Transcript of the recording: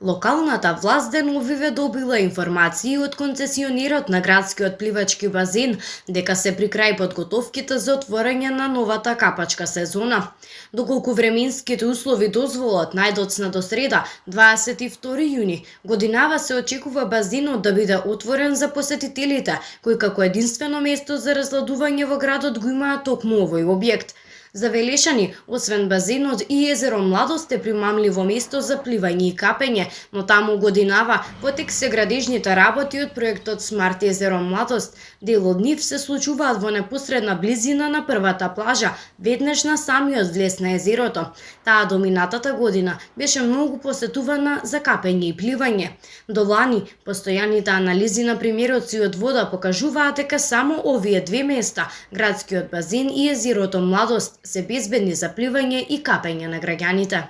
Локалната власт деновиве добила информации од концесионерот на градскиот пливачки базен дека се при крај подготовките за отворање на новата капачка сезона. Доколку временските услови дозволат најдоцна до среда, 22 јуни, годинава се очекува базенот да биде отворен за посетителите, кои како единствено место за разладување во градот го имаат токму овој објект. За Велешани, освен базенот и езеро Младост е примамливо место за пливање и капење, но таму годинава во тек се градежните работи од проектот Смарт езеро Младост. Дел од нив се случуваат во непосредна близина на првата плажа, веднаш на самиот влез на езерото. Таа до минатата година беше многу посетувана за капење и пливање. До лани, постојаните анализи на примероци од вода покажуваат дека само овие две места, градскиот базен и езерото Младост, се безбедни за пливање и капење на граѓаните.